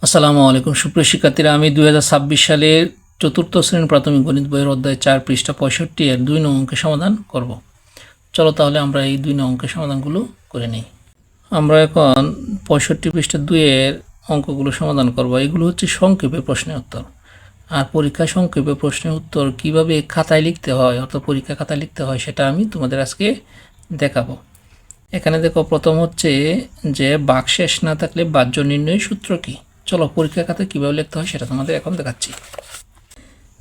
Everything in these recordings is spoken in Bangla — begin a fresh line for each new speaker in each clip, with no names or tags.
আসসালামু আলাইকুম সুপ্রিয় শিক্ষার্থীরা, আমি 2026 সালের চতুর্থ শ্রেণীর প্রাথমিক গণিত বইয়ের অধ্যায় 4 পৃষ্ঠা 65 এর 2 নং অঙ্কের সমাধান করব। চলো তাহলে আমরা এই 2 নং অঙ্কের সমাধানগুলো করে নিই। আমরা এখন 65 পৃষ্ঠা 2 এর অঙ্কগুলো সমাধান করব। এগুলো হচ্ছে সংক্ষেপে প্রশ্নের উত্তর। আর পরীক্ষা সংক্ষেপে প্রশ্নের উত্তর কিভাবে খাতায় লিখতে হয়, অর্থাৎ পরীক্ষা খাতায় লিখতে হয়, সেটা আমি তোমাদের আজকে দেখাবো। এখানে দেখো, প্রথম হচ্ছে যে বাকশেষ না থাকলে বাহ্য নির্ণয়ের সূত্র কি। চলো পরীক্ষার খাতায় কীভাবে লিখতে হয় সেটা তোমাদের এখন দেখাচ্ছি।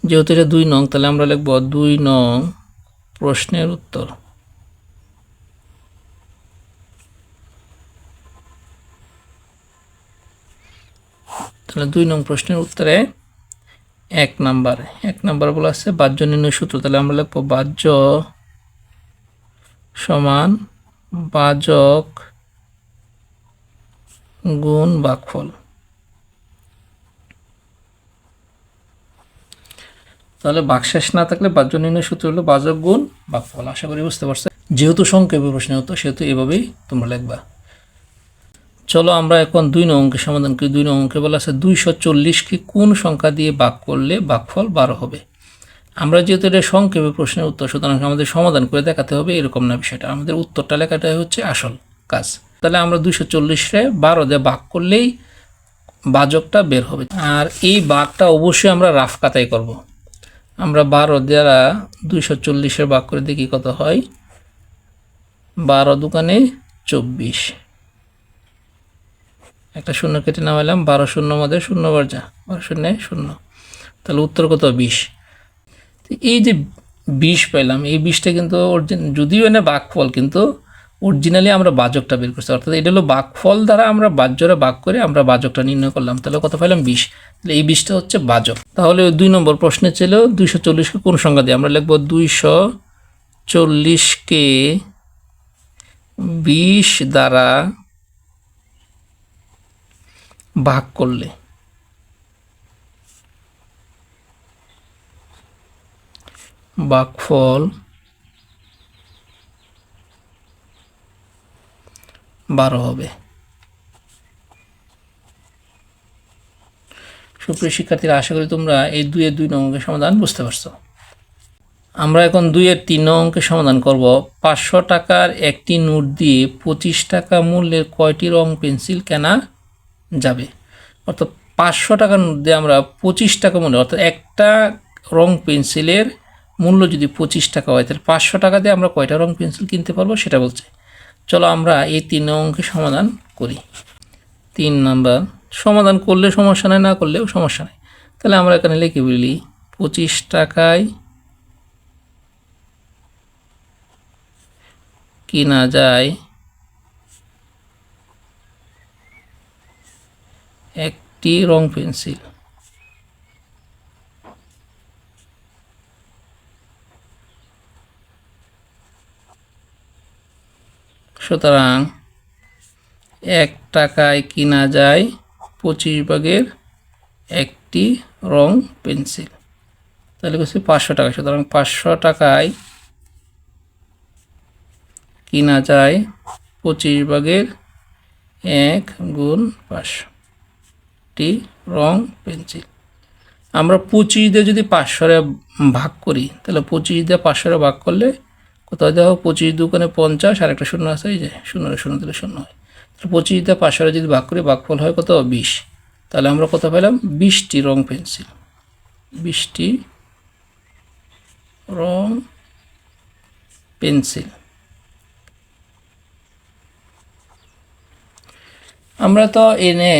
যেহেতু এটা 2 নং, তাহলে আমরা লিখব 2 নং প্রশ্নের উত্তর। তাহলে 2 নং প্রশ্নের উত্তরে 1 নাম্বার বলা আছে বাহ্য নির্ণয় সূত্র। তাহলে আমরা লিখব বাহ্য সমান বাজক গুণ ভাগফল। তাহলে ভাগশেষ না থাকলে বাহ্য নির্ণয় সূত্র হলো বাজক গুণ ভাগফল। আশা করি বুঝতে পারছো। যেহেতু সংক্ষেপে প্রশ্নের উত্তর, সেহেতু এভাবেই তোমরা লিখবা। চলো আমরা এখন 2 নং অঙ্কের সমাধান করি। 2 নং অঙ্কে বলা আছে 240কে কোন সংখ্যা দিয়ে ভাগ করলে ভাগফল 12 হবে। আমরা যেহেতু এটা সংক্ষেপে প্রশ্নের উত্তর, সুতরাং আমাদের সমাধান করে দেখাতে হবে এরকম না বিষয়টা। আমাদের উত্তরটা লেখাটাই হচ্ছে আসল কাজ। তাহলে আমরা 240-রে 12 দিয়ে ভাগ করলেই ভাজকটা বের হবে। আর এই ভাগটা অবশ্যই আমরা রাফ খাতায় করব। আমরা 12 দ্বারা 240-এর ভাগ করে দেখি কত হয়। 12 দুগুণে 24, একটা শূন্য কেটে নামাইলাম। 12 শূন্য মধ্যে শূন্য বার যা, 12 শূন্য 0। তাহলে উত্তর কত? 20। এই যে 20 পেলাম, এই 20টা কিন্তু যদিও এনে ভাগফল, কিন্তু অরিজিনালি আমরা ভাজকটা বের করছি। অর্থাৎ এটা হলো ভাগফল দ্বারা আমরা বাহ্যরে ভাগ করে আমরা ভাজকটা নির্ণয় করলাম। তাহলে কত পেলাম? 20। তাহলে এই 20টা হচ্ছে ভাজক। তাহলে 2 নম্বর প্রশ্নে ছিল 240কে কোন সংখ্যা দিয়ে। আমরা লিখব 240কে 20 দ্বারা ভাগ করলে ভাগফল 12 হবে। সুপ্রিয় শিক্ষার্থীরা, আশা করি তোমরা এই 2 নং অঙ্কের সমাধান বুঝতে পারছো। আমরা এখন 2-3 নং অঙ্কের সমাধান করব। 500 টাকার একটি নোট দিয়ে 25 টাকা মূল্যের কয়টি রং পেন্সিল কেনা যাবে। অর্থাৎ 500 টাকার নোট দিয়ে আমরা 25 টাকা মূল্য, অর্থাৎ একটা রং পেন্সিলের মূল্য যদি 25 টাকা হয়, তাহলে 500 টাকা দিয়ে আমরা কয়টা রং পেন্সিল কিনতে পারবো সেটা বলছে। চলো আমরা এই 3 নং অঙ্কের সমাধান করি। 3 নাম্বার সমাধান করলে সমস্যা নেই, না করলেও সমস্যা নেই। তাহলে আমরা এখানে লিখে বলি 25 টাকায় কিনা যায় একটি রং পেন্সিল। সুতরাং 1 টাকায় কিনা যায় 25 ভাগের একটি রং পেন্সিল। তাহলে হচ্ছে 500 টাকা। সুতরাং 500 টাকায় কিনা যায় 25 ভাগের 1 গুণ 500টি রং পেন্সিল। আমরা 25 দিয়ে যদি 500-রে ভাগ করি, তাহলে 25 দিয়ে 500-রে ভাগ করলে কোথাও দেখো 25 দুগুণে 50, আর একটা শূন্য আছে, এই যে 0 দিলে 0 হয়। তাহলে 25 দিয়ে 500-রে যদি ভাগ করি, ভাগফল হয় কত? 20। তাহলে আমরা কত পেলাম? 20টি রং পেন্সিল। 20টি রং পেন্সিল। আমরা তো এনে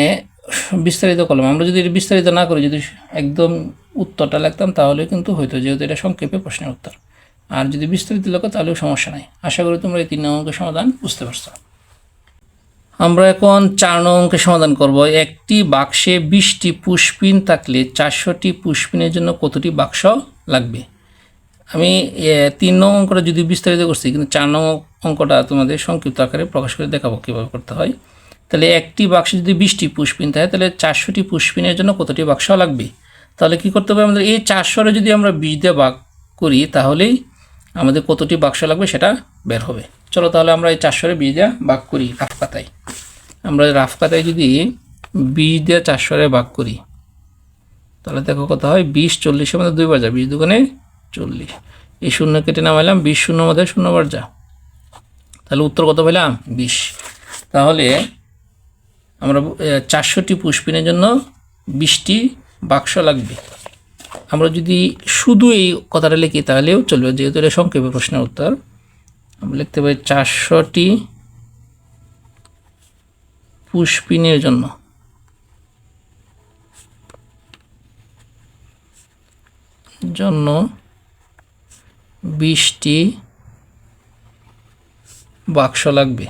বিস্তারিত করলাম। আমরা যদি বিস্তারিত না করি, যদি একদম উত্তরটা লিখতাম তাহলে কিন্তু হয়তো, যেহেতু এটা সংক্ষেপে প্রশ্নের উত্তর। আর যদি বিস্তারিত লেখো তাহলেও সমস্যা নাই। আশা করি তোমরা এই 3 নং অঙ্কের সমাধান বুঝতে পারছো। আমরা এখন 4 নং অঙ্কের সমাধান করব। একটি বাক্সে 20টি পুষ্পিন থাকলে 400টি পুষ্পিনের জন্য কতটি বাক্স লাগবে। আমি 3 নং অঙ্কটা যদি বিস্তারিত করছি, কিন্তু 4 নং অঙ্কটা তোমাদের সংক্ষিপ্ত আকারে প্রকাশ করে দেখাবো কীভাবে করতে হয়। তাহলে একটি বাক্সে যদি 20টি পুষ্পিন থাকে, তাহলে 400টি পুষ্পিনের জন্য কতটি বাক্স লাগবে। তাহলে কি করতে হবে? আমাদের এই 400-রে যদি আমরা 20 দিয়ে ভাগ করি, তাহলেই আমাদের কতটি বাক্স লাগবে সেটা বের হবে। চলো তাহলে আমরা এই 400-রে 20 দিয়ে ভাগ করি রাফ খাতায়। আমরা রাফ খাতায় যদি 20 দিয়ে 400 ভাগ করি, তাহলে দেখো কত হয়, 20 40-এর মধ্যে 2 বার যা, 20 দুগুণে 40, এই শূন্য কেটে নামাইলাম, 20 শূন্যর মধ্যে 0 বার যা, তাহলে উত্তর কত পেলাম, 20। তাহলে আমরা 400টি পুষ্পিনের জন্য 20টি বাক্স লাগবে। আমরা যদি শুধু এই কথাটা লিখি তাহলেও চলবে, যেহেতু এটা সংক্ষেপে প্রশ্নের উত্তর। আমরা লিখতে পারি 400টি পুষ্পিনের জন্য জন্য 20টি বাক্স লাগবে।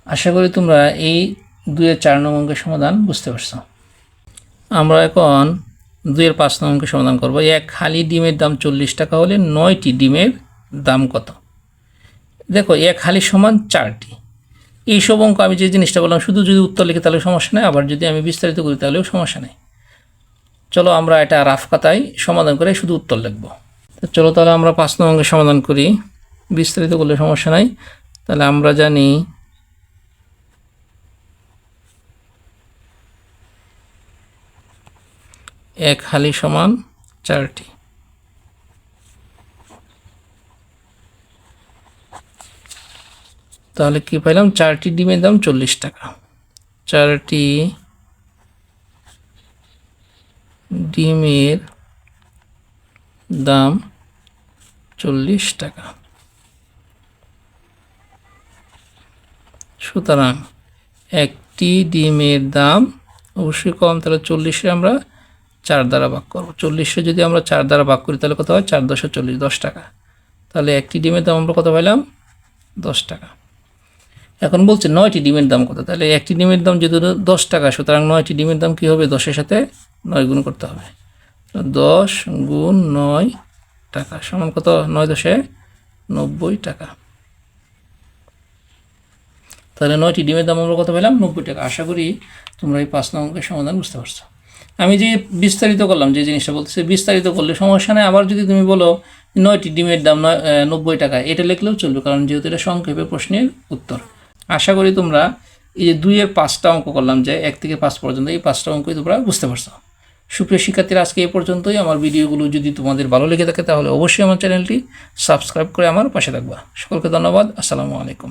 আশা করি তোমরা এই 2-এর 4 নং অঙ্কের সমাধান বুঝতে পারছো। আমরা এখন 2-এর 5 নং অঙ্কের সমাধান করব। এক খালি ডিমের দাম 40 টাকা হলে 9টি ডিমের দাম কত? দেখো এক খালি সমান 4টি। এইসব অঙ্ক আমি যে জিনিসটা বললাম, শুধু যদি উত্তর লিখে তাহলে সমস্যা নেই, আবার যদি আমি বিস্তারিত করি তাহলেও সমস্যা নেই। চলো আমরা এটা রাফ খাতায় সমাধান করে শুধু উত্তর লিখব। তো চলো তাহলে আমরা 5 নং অঙ্কের সমাধান করি, বিস্তারিত করলে সমস্যা নাই। তাহলে আমরা জানি এক হালি সমান 4টি। তাহলে কি পাইলাম, 4টি ডিমের দাম 40 টাকা। 4টি ডিমের দাম 40 টাকা। সুতরাং একটি ডিমের দাম অবশ্যই কম, তাহলে 40-এ আমরা 4 দ্বারা ভাগ করব। 40-এ যদি আমরা 4 দ্বারা ভাগ করি তাহলে কত হয়, 4 × 10 = 40, 10 টাকা। তাহলে একটি ডিমের দাম আমরা কত পাইলাম, 10 টাকা। এখন বলছে 9টি ডিমের দাম কত, তাহলে একটি ডিমের দাম যেহেতু 10 টাকা, সুতরাং 9টি ডিমের দাম কী হবে, 10-এর সাথে 9 গুণ করতে হবে। 10 × 9 টাকা সমান কত, 9 × 10 = 90 টাকা। তাহলে 9টি ডিমের দাম আমরা কত পেলাম, 90 টাকা। আশা করি তোমরা এই 5 নং অঙ্কের সমাধান বুঝতে পারছো। আমি যে বিস্তারিত করলাম, যে জিনিসটা বলতেছে বিস্তারিত করলে সমস্যা নেই। আবার যদি তুমি বলো 9টি ডিমের দাম 90 টাকা, এটা লিখলেও চলবে, কারণ যেহেতু এটা সংক্ষেপে প্রশ্নের উত্তর। আশা করি তোমরা এই যে 2-এর 5টা অঙ্ক করলাম, যে 1 থেকে 5 পর্যন্ত, এই 5টা অঙ্কই তোমরা বুঝতে পারছো। সুপ্রিয় শিক্ষার্থীরা, আজকে এই পর্যন্তই। আমার ভিডিওগুলো যদি তোমাদের ভালো লেগে থাকে তাহলে অবশ্যই আমার চ্যানেলটি সাবস্ক্রাইব করে আমার পাশে থাকবা। সকলকে ধন্যবাদ। আসসালামু আলাইকুম।